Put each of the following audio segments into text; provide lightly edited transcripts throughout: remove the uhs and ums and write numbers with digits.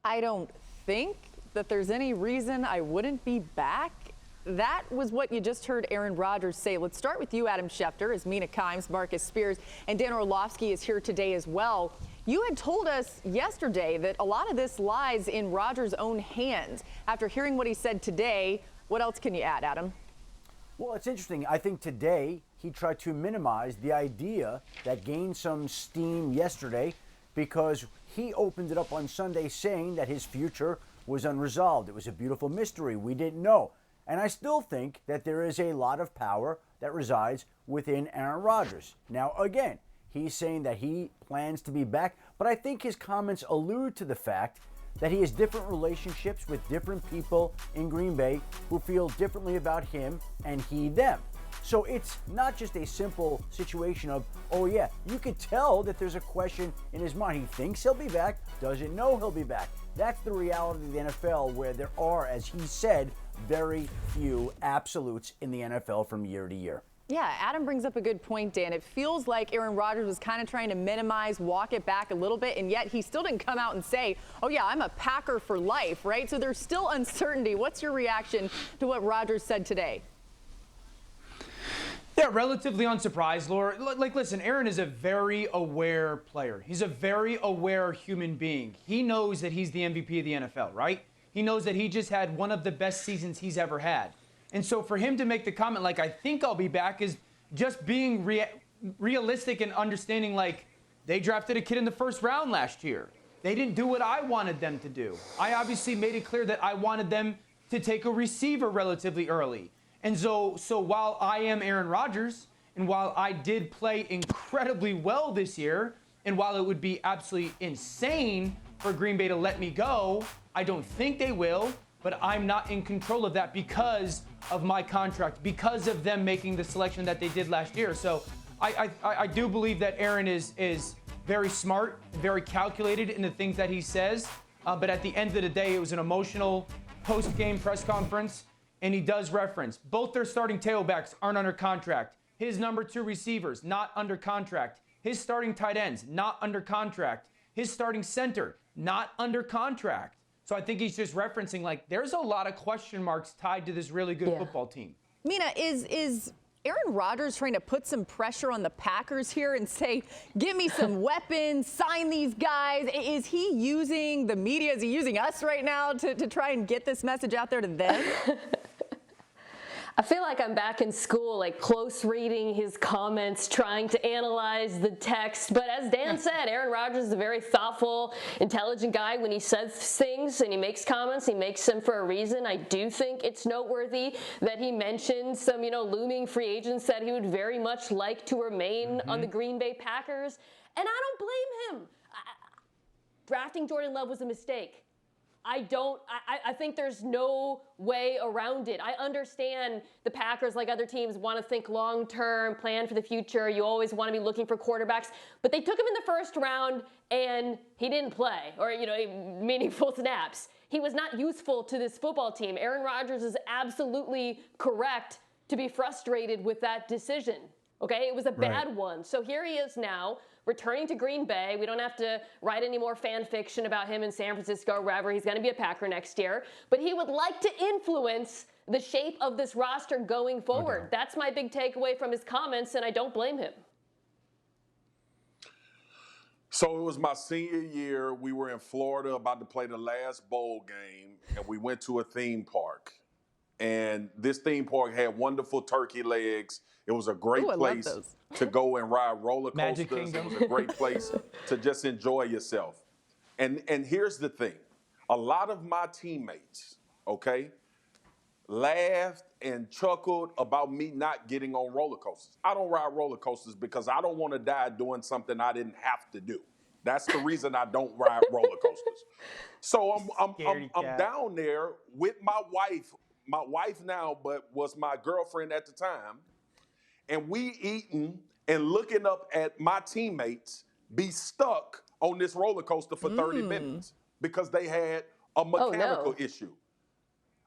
I don't think that there's any reason I wouldn't be back. That was what you just heard Aaron Rodgers say. Let's start with you, Adam Schefter, as Mina Kimes, Marcus Spears, and Dan Orlovsky is here today as well. You had told us yesterday that a lot of this lies in Rodgers' own hands. After hearing what he said today, what else can you add, Adam? Well, it's interesting. I think today he tried to minimize the idea that gained some steam yesterday because he opened it up on Sunday saying that his future was unresolved. It was a beautiful mystery. We didn't know. And I still think that there is a lot of power that resides within Aaron Rodgers. Now, again, he's saying that he plans to be back, but I think his comments allude to the fact that he has different relationships with different people in Green Bay who feel differently about him and he them. So it's not just a simple situation of, oh yeah, you could tell that there's a question in his mind. He thinks he'll be back, doesn't know he'll be back. That's the reality of the NFL, where there are, as he said, very few absolutes in the NFL from year to year. Yeah, Adam brings up a good point, Dan. It feels like Aaron Rodgers was kind of trying to minimize, walk it back a little bit, and yet he still didn't come out and say, oh yeah, I'm a Packer for life, right? So there's still uncertainty. What's your reaction to what Rodgers said today? Yeah, relatively unsurprised, Laura. Like, listen, Aaron is a very aware player. He's a very aware human being. He knows that he's the MVP of the NFL, right? He knows that he just had one of the best seasons he's ever had. And so for him to make the comment, like, I think I'll be back, is just being realistic and understanding, like, they drafted a kid in the first round last year. They didn't do what I wanted them to do. I obviously made it clear that I wanted them to take a receiver relatively early. And so while I am Aaron Rodgers, and while I did play incredibly well this year, and while it would be absolutely insane for Green Bay to let me go, I don't think they will, but I'm not in control of that because of my contract, because of them making the selection that they did last year. So I do believe that Aaron is very smart, very calculated in the things that he says, but at the end of the day, it was an emotional post-game press conference. And he does reference both their starting tailbacks aren't under contract. His number 2 receivers, not under contract. His starting tight ends, not under contract. His starting center, not under contract. So I think he's just referencing, like, there's a lot of question marks tied to this really good football team. Mina, is Aaron Rodgers trying to put some pressure on the Packers here and say, give me some weapons, sign these guys? Is he using the media? Is he using us right now to try and get this message out there to them? I feel like I'm back in school, like close reading his comments, trying to analyze the text. But as Dan said, Aaron Rodgers is a very thoughtful, intelligent guy. When he says things and he makes comments, he makes them for a reason. I do think it's noteworthy that he mentioned some, looming free agents that he would very much like to remain on the Green Bay Packers. And I don't blame him. Drafting Jordan Love was a mistake. I think there's no way around it. I understand the Packers, like other teams, want to think long-term, plan for the future. You always want to be looking for quarterbacks. But they took him in the first round, and he didn't play, or, meaningful snaps. He was not useful to this football team. Aaron Rodgers is absolutely correct to be frustrated with that decision. Okay, it was a bad one. So here he is now, returning to Green Bay. We don't have to write any more fan fiction about him in San Francisco or wherever. He's going to be a Packer next year. But he would like to influence the shape of this roster going forward. Okay. That's my big takeaway from his comments, and I don't blame him. So it was my senior year. We were in Florida about to play the last bowl game, and we went to a theme park. And this theme park had wonderful turkey legs. It was a great place to go and ride roller coasters. It was a great place to just enjoy yourself. And here's the thing. A lot of my teammates, laughed and chuckled about me not getting on roller coasters. I don't ride roller coasters because I don't want to die doing something I didn't have to do. That's the reason I don't ride roller coasters. So I'm down there with my wife now, but was my girlfriend at the time. And we eating and looking up at my teammates be stuck on this roller coaster for 30 minutes because they had a mechanical issue.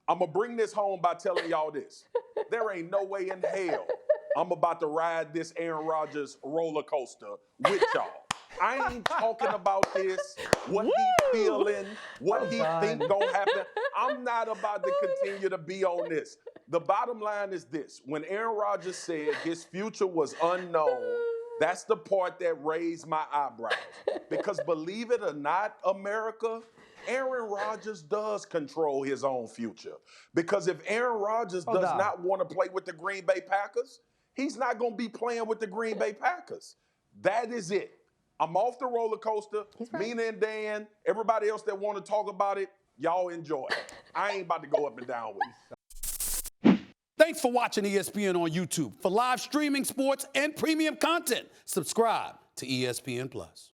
I'm going to bring this home by telling y'all this. There ain't no way in hell I'm about to ride this Aaron Rodgers roller coaster with y'all. I ain't talking about this, what he feeling, what he think gonna happen. I'm not about to continue to be on this. The bottom line is this. When Aaron Rodgers said his future was unknown, that's the part that raised my eyebrows. Because believe it or not, America, Aaron Rodgers does control his own future. Because if Aaron Rodgers does not want to play with the Green Bay Packers, he's not going to be playing with the Green Bay Packers. That is it. I'm off the roller coaster. Mina and Dan, everybody else that want to talk about it, y'all enjoy it. I ain't about to go up and down with it. Thanks for watching ESPN on YouTube. For live streaming, sports, and premium content, subscribe to ESPN+.